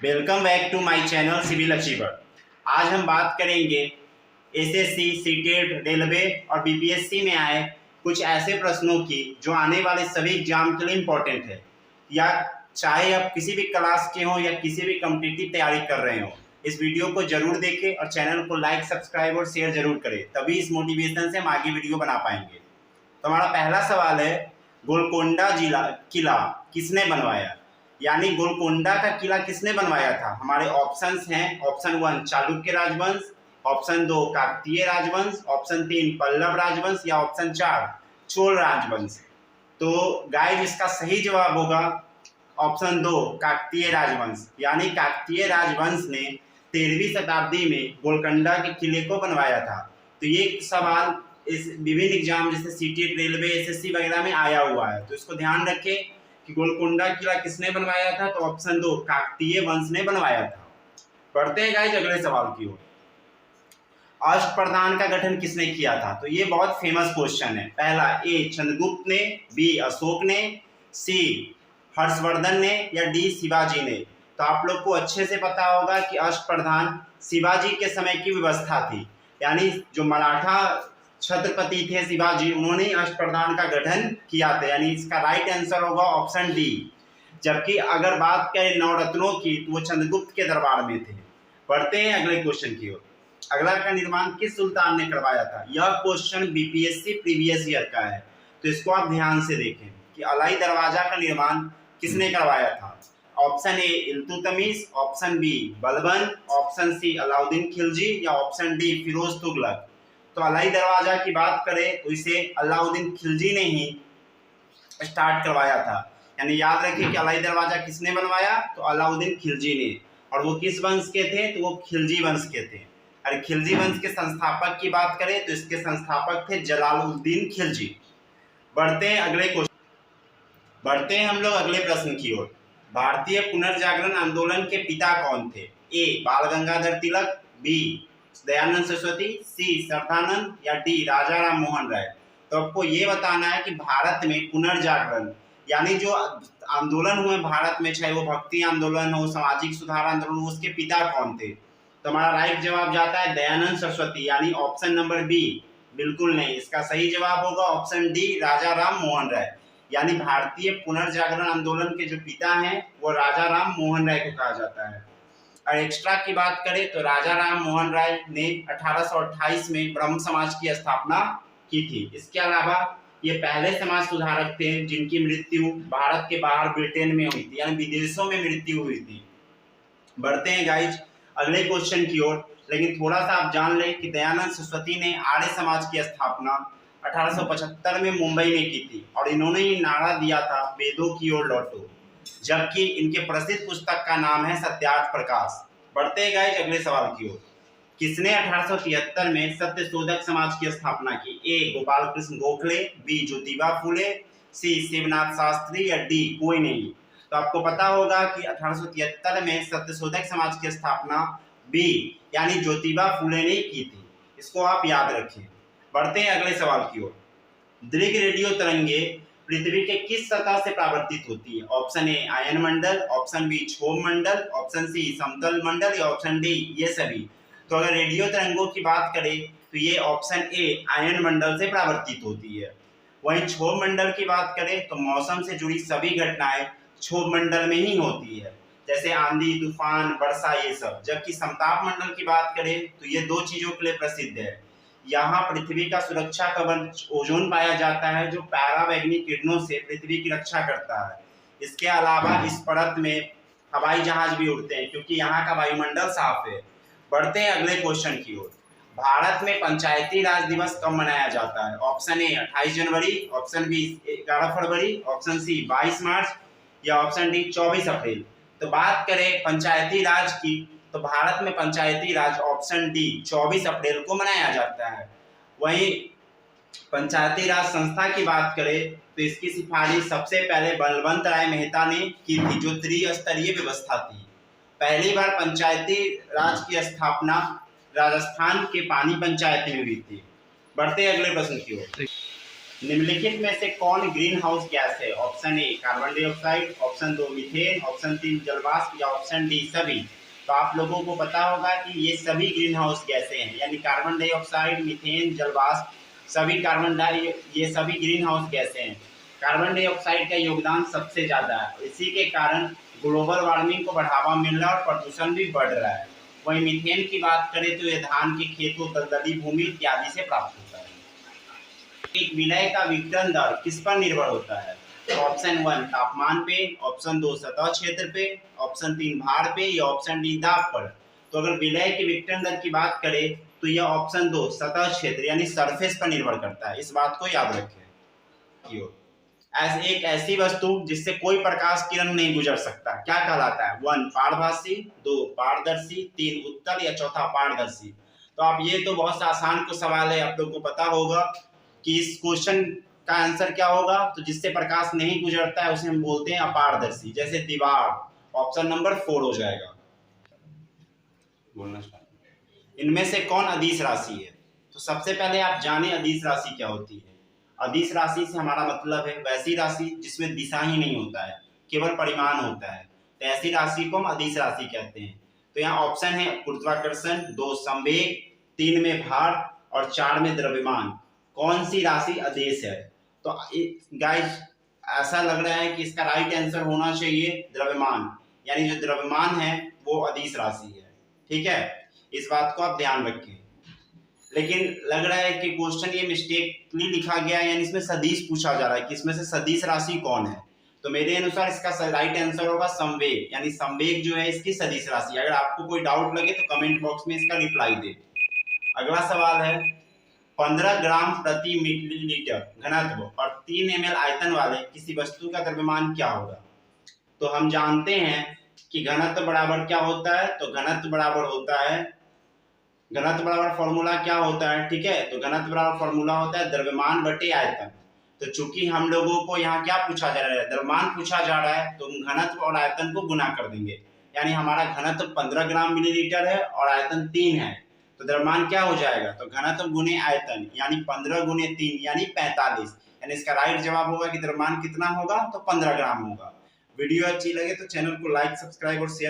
Welcome back to my channel civil achiever. आज हम बात करेंगे एसएससी, सीटेट, रेलवे और बीपीएससी में आए कुछ ऐसे प्रश्नों की जो आने वाले सभी एग्जाम के लिए इम्पोर्टेंट है, या चाहे आप किसी भी क्लास के हों या किसी भी कॉम्पिटिटिव तैयारी कर रहे हो। इस वीडियो को जरूर देखें और चैनल को लाइक, सब्सक्राइब और शेयर जरूर करें, तभी इस मोटिवेशन से हम आगे वीडियो बना पाएंगे। तो हमारा पहला सवाल है, गोलकोंडा जिला किला किसने बनवाया? यानी गोलकोंडा का किला किसने बनवाया था? हमारे ऑप्शंस हैं, ऑप्शन 1 चालुक्य राजवंश, ऑप्शन 2 काकतीय राजवंश, ऑप्शन 3 पल्लव राजवंश या ऑप्शन 4 चोल राजवंश। तो गाइस इसका सही जवाब होगा ऑप्शन 2 काकतीय राजवंश। यानी काकतीय राजवंश ने 13वीं शताब्दी में गोलकोंडा के किले को बनवाया था। तो ये सवाल इस विभिन्न एग्जाम जैसे सीटेट, रेलवे, एसएससी वगैरह में आया हुआ है, तो इसको ध्यान रखें कि गोलकोंडा किला किसने बनवाया था। तो ऑप्शन 2 काकतीय वंश ने बनवाया था। बढ़ते हैं गाइस अगले सवाल की ओर। अष्टप्रधान का गठन किसने किया था? तो ये बहुत फेमस क्वेश्चन है। पहला, ए चंद्रगुप्त ने, बी अशोक ने, सी हर्षवर्धन ने या डी शिवाजी ने। तो आप लोग को अच्छे से पता होगा कि अष्टप्रधान शिवाजी के समय की व्यवस्था थी, यानी जो मराठा छत्रपति थे शिवाजी, उन्होंने अष्टप्रधान का गठन किया था। यानी इसका राइट आंसर होगा ऑप्शन डी। जबकि अगर बात करें नवरत्नों की तो वो चंद्रगुप्त के दरबार में थे। बढ़ते हैं अगले क्वेश्चन की ओर। अगला का निर्माण किस सुल्तान ने करवाया था? यह क्वेश्चन बीपीएससी प्रीवियस ईयर का है, तो इसको आप ध्यान से देखें कि अलाई दरवाजा का निर्माण किसने करवाया था। Option A Iltutmish, option B Balban, option C Alauddin Khilji या ऑप्शन डी फिरोज तुगलक। तो अलाई दरवाजा की बात करें तो इसे अलाउद्दीन खिलजी ने ही स्टार्ट करवाया था। यानी याद रखिए कि अलाई दरवाजा किसने बनवाया? तो अलाउद्दीन खिलजी ने। और वो किस वंश के थे? तो वो खिलजी वंश के थे। और खिलजी वंश के संस्थापक की बात करें तो इसके संस्थापक थे जलालुद्दीन खिलजी। बढ़ते हैं हम लोग अगले प्रश्न की ओर। भारतीय पुनर्जागरण आंदोलन के पिता कौन थे? ए बाल गंगाधर तिलक, बी दयानंद सरस्वती, सी श्रद्धानंद या डी राजा राम मोहन राय। तो आपको ये बताना है कि भारत में पुनर्जागरण यानी जो आंदोलन हुए भारत में, चाहे वो भक्ति आंदोलन हो, सामाजिक सुधार आंदोलन हो, उसके पिता कौन थे? तो हमारा राइट जवाब जाता है दयानंद सरस्वती, यानी ऑप्शन नंबर बी। बिल्कुल नहीं, इसका सही जवाब होगा ऑप्शन डी राजा राम मोहन राय। यानी भारतीय पुनर्जागरण आंदोलन के जो पिता हैं वो राजा राम मोहन राय को कहा जाता है। और एक्स्ट्रा की बात करें तो राजा राम मोहन राय ने 1828 में ब्रह्म समाज की स्थापना की थी। इसके अलावा ये पहले समाज सुधारक थे जिनकी मृत्यु भारत के बाहर ब्रिटेन में हुई थी, यानी विदेशों में मृत्यु हुई थी। बढ़ते हैं गाइज अगले क्वेश्चन की ओर। लेकिन थोड़ा सा आप जान लें कि दयानंद सरस्वती ने आर्य समाज की स्थापना 1875 में मुंबई में की थी और इन्होंने ही नारा दिया था वेदों की ओर लौटो, जबकि इनके प्रसिद्ध पुस्तक का नाम है सत्यार्थ प्रकाश। बढ़ते हैं गाइज अगले सवाल की ओर। किसने 1873 में सत्य शोधक समाज की स्थापना की? ए गोपाल कृष्ण गोखले, बी ज्योतिबा फूले, सी शिवनाथ शास्त्री या डी कोई नहीं। तो आपको पता होगा कि 1873 में सत्य शोधक समाज की स्थापना बी यानी ज्योतिबा फूले ने की थी। इसको आप याद रखें। बढ़ते हैं अगले सवाल की ओर। दीर्घ रेडियो तरंगे पृथ्वी के किस सतह से परावर्तित होती है? ऑप्शन ए आयन मंडल, ऑप्शन बी क्षोभ मंडल, ऑप्शन सी समतल मंडल या ऑप्शन डी ये सभी। तो अगर रेडियो तरंगों की बात करें तो ये ऑप्शन ए आयन मंडल से परावर्तित होती है। वहीं क्षोभ मंडल की बात करें तो मौसम से जुड़ी सभी घटनाएं क्षोभ मंडल में ही होती है, जैसे आंधी, तूफान, वर्षा, ये सब। जबकि समताप मंडल की बात करें तो ये दो चीजों के लिए प्रसिद्ध है। यहाँ पृथ्वी का सुरक्षा कवच ओजोन पाया जाता है जो पैरावैग्निक किरणों से पृथ्वी की रक्षा करता है। इसके अलावा इस परत में हवाई जहाज भी उड़ते हैं क्योंकि यहाँ का वायुमंडल साफ है। बढ़ते हैं अगले क्वेश्चन की ओर। भारत में पंचायती राज दिवस कब मनाया जाता है? ऑप्शन ए 28 जनवरी, ऑप्शन बी 11 फरवरी, ऑप्शन सी 22 मार्च या ऑप्शन डी 24 अप्रैल। तो बात करें पंचायती राज की तो भारत में पंचायती राज ऑप्शन डी 24 अप्रैल को मनाया जाता है। वहीं पंचायती राज संस्था की बात करें तो इसकी सिफारिश सबसे पहले बलवंत राय मेहता ने की थी, जो त्रिस्तरीय व्यवस्था थी। पहली बार पंचायती राज की स्थापना राजस्थान के पानी पंचायत में हुई थी। बढ़ते अगले प्रश्न की ओर। निम्नलिखित में से कौन ग्रीन हाउस गैस है? ऑप्शन ए carbon dioxide, option 2 methane, option 3 जलवाष्प या ऑप्शन डी सभी। तो आप लोगों को पता होगा कि ये सभी ग्रीन हाउस गैसें हैं, यानी कार्बन डाइऑक्साइड, मीथेन, जलवाष्प, सभी ये सभी ग्रीन हाउस गैसें हैं। कार्बन डाइऑक्साइड का योगदान सबसे ज़्यादा है, इसी के कारण ग्लोबल वार्मिंग को बढ़ावा मिल रहा है और प्रदूषण भी बढ़ रहा है। वहीं मीथेन की बात करें तो ये धान के खेतों, दलदली भूमि इत्यादि से प्राप्त होता है। एक विलय का विघटन दर किस पर निर्भर होता है? तो ऑप्शन 1 तापमान पे, ऑप्शन 2 सतह क्षेत्र पे, ऑप्शन 3 भार पे या ऑप्शन डी दाब पर। तो अगर विलय के विघटन दर की बात करें तो यह ऑप्शन 2 सतह क्षेत्र यानी सरफेस पर निर्भर करता है, इस बात को याद रखें। एक ऐसी वस्तु जिससे कोई प्रकाश किरण नहीं गुजर सकता क्या कहलाता है? 1 पारभासी, 2 पारदर्शी, 3 उत्तल या चौथा पारदर्शी। तो आप ये तो बहुत आसान को सवाल है, आप लोग को पता होगा कि इस क्वेश्चन का आंसर क्या होगा। तो जिससे प्रकाश नहीं गुजरता है उसे हम बोलते हैं अपारदर्शी, जैसे दीवार। ऑप्शन नंबर 4 हो जाएगा। बोलना स्टार्ट। इनमें से कौन अदिश राशि है? तो सबसे पहले आप जाने अदिश राशि क्या होती है। अदिश राशि से हमारा मतलब है वैसी राशि जिसमें दिशा ही नहीं होता है, केवल परिमाण होता है, तो ऐसी राशि को हम अदिश राशि कहते हैं। तो यहाँ ऑप्शन है गुरुत्वाकर्षण, 2 संवेग, 3 में भार और 4 में द्रव्यमान। कौन सी राशि अदिश है? तो गाइस ऐसा लग रहा है कि इसका राइट आंसर होना चाहिए द्रव्यमान, यानी जो द्रव्यमान है वो अदिश राशि है। ठीक है, इस बात को आप ध्यान रखें। लेकिन लग रहा है कि क्वेश्चन ये मिस्टेकली लिखा गया है, यानी इसमें सदिश पूछा जा रहा है कि इसमें से सदिश राशि कौन है। तो मेरे अनुसार इसका राइट आंसर होगा संवेग, यानी संवेग जो है इसकी सदिश राशि। अगर आपको कोई डाउट लगे तो कमेंट बॉक्स में इसका रिप्लाई दे। अगला सवाल है 15 ग्राम प्रति मिलीलीटर घनत्व और 3 ml आयतन वाले किसी वस्तु का द्रव्यमान क्या होगा? तो हम जानते हैं कि घनत्व बराबर क्या होता है। तो घनत्व बराबर होता है, घनत्व बराबर फॉर्मूला क्या होता है? ठीक है, तो घनत्व बराबर फॉर्मूला होता है द्रव्यमान बटे आयतन। तो चूंकि हम लोगों को यहाँ क्या पूछा जा रहा है, द्रव्यमान पूछा जा रहा है, तो हम घनत्व और आयतन को गुना कर देंगे। यानी हमारा घनत्व 15 ग्राम मिलीलीटर है और आयतन 3 है, तो द्रव्यमान क्या हो जाएगा? तो घनत्व गुने आयतन यानी 15 गुने 3 यानी 45। यानी इसका राइट जवाब होगा कि द्रव्यमान कितना होगा? तो 15 ग्राम होगा। वीडियो अच्छी लगे तो चैनल को लाइक, सब्सक्राइब और शेयर